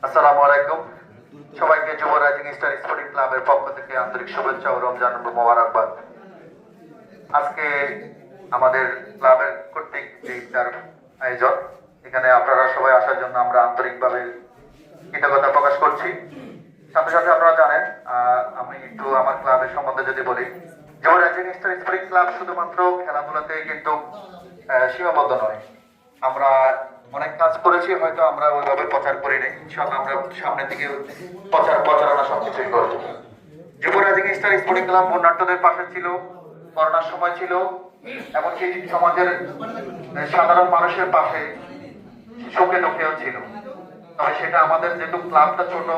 আসসালামু আলাইকুম। সবাইকে যুব রাইজিং স্টার স্পোর্টিং ক্লাবের পক্ষ থেকে আন্তরিক শুভেচ্ছা ও রমজান মোবারকবাদ। আজকে আমাদের ক্লাবের কর্তৃক যে ইফতার আয়োজন, এখানে আপনারা সবাই আসার জন্য আমরা আন্তরিকভাবে কৃতজ্ঞতা প্রকাশ করছি। সাথে সাথে আপনারা জানেন, আমি একটু আমার ক্লাবের সম্বন্ধে যদি বলি, যুব রাইজিং স্টার স্পোর্টিং ক্লাব শুধুমাত্র খেলাধুলাতে কিন্তু সীমাবদ্ধ নয়। আমরা অনেক কাজ করেছি, হয়তো আমরা ওইভাবে প্রচার করি নাই। ইনশাআল্লাহ আমরা সামনের দিকে প্রচারণা সবকিছুই করবো। যুব রাইজিং স্টার স্পোর্টিং ক্লাব বন্যার্থদের পাশে ছিল, করোনার সময় ছিল, এমনকি সমাজের সাধারণ মানুষের পাশে সুখে দুঃখেও ছিল। তবে সেটা আমাদের যেহেতু ক্লাবটা ছোট,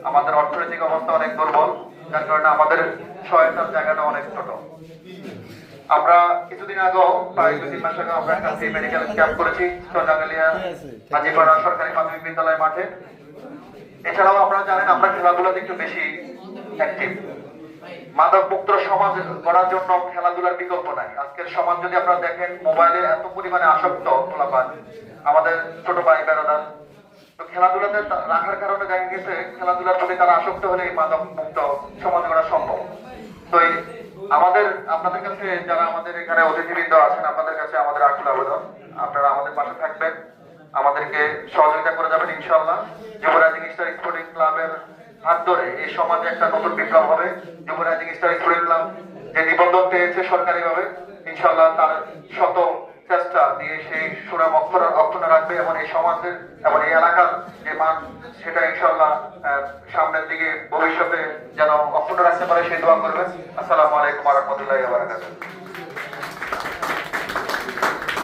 আমাদের অর্থনৈতিক অবস্থা অনেক দুর্বল, যার কারণে আমাদের সহায়তার জায়গাটা অনেক ছোট। আমরা কিছুদিন আগেও প্রায় 2-3 মাস আগে আমরা একটা ফ্রি মেডিকেল ক্যাম্প করেছি সোনাগালিয়া হাজিপাড়া সরকারি প্রাথমিক বিদ্যালয় মাঠে। এছাড়াও আপনারা জানেন আমরা খেলাধুলাতে একটু বেশি অ্যাক্টিভ। মাদক মুক্ত সমাজ গড়ার জন্য খেলাধুলার বিকল্প নাই। আজকের সমাজ যদি আপনারা দেখেন, মোবাইলে এত পরিমাণে আসক্ত পোলাপান, আমাদের ছোট ভাই বেড়াদার, তো খেলাধুলাতে রাখার কারণে দেখা গেছে খেলাধুলার প্রতি তারা আসক্ত হলে এই মাদক মুক্ত সমাজ গড়া সম্ভব। তো আমাদের আপনাদের কাছে, যারা আমাদের এখানে অতিথিবৃন্দ আছেন, আপনাদের কাছে আমাদের আকুল আবেদন, আপনারা আমাদের পাশে থাকবেন, আমাদেরকে সহযোগিতা করে যাবেন ইনশাআল্লাহ। যুব রাইজিং স্টার স্পোর্টিং ক্লাবের হাত ধরে এই সমাজে একটা নতুন বিপ্লব হবে। যুব রাইজিং স্টার স্পোর্টিং ক্লাব যে নিবন্ধন পেয়েছে সরকারিভাবে, ইনশাআল্লাহ তার শত চেষ্টা দিয়ে সেই সুনাম অক্ষুণ্ণ রাখবে এবং এই সমাজের এবং এই এলাকার যে মান, সেটা ইনশাআল্লাহ সামনের দিকে ভবিষ্যতে যেন অক্ষুণ্ণ রাখতে পারে সেই দোয়া করবেন। আসসালামু আলাইকুম ওয়া রাহমাতুল্লাহি ওয়া বারাকাতুহু।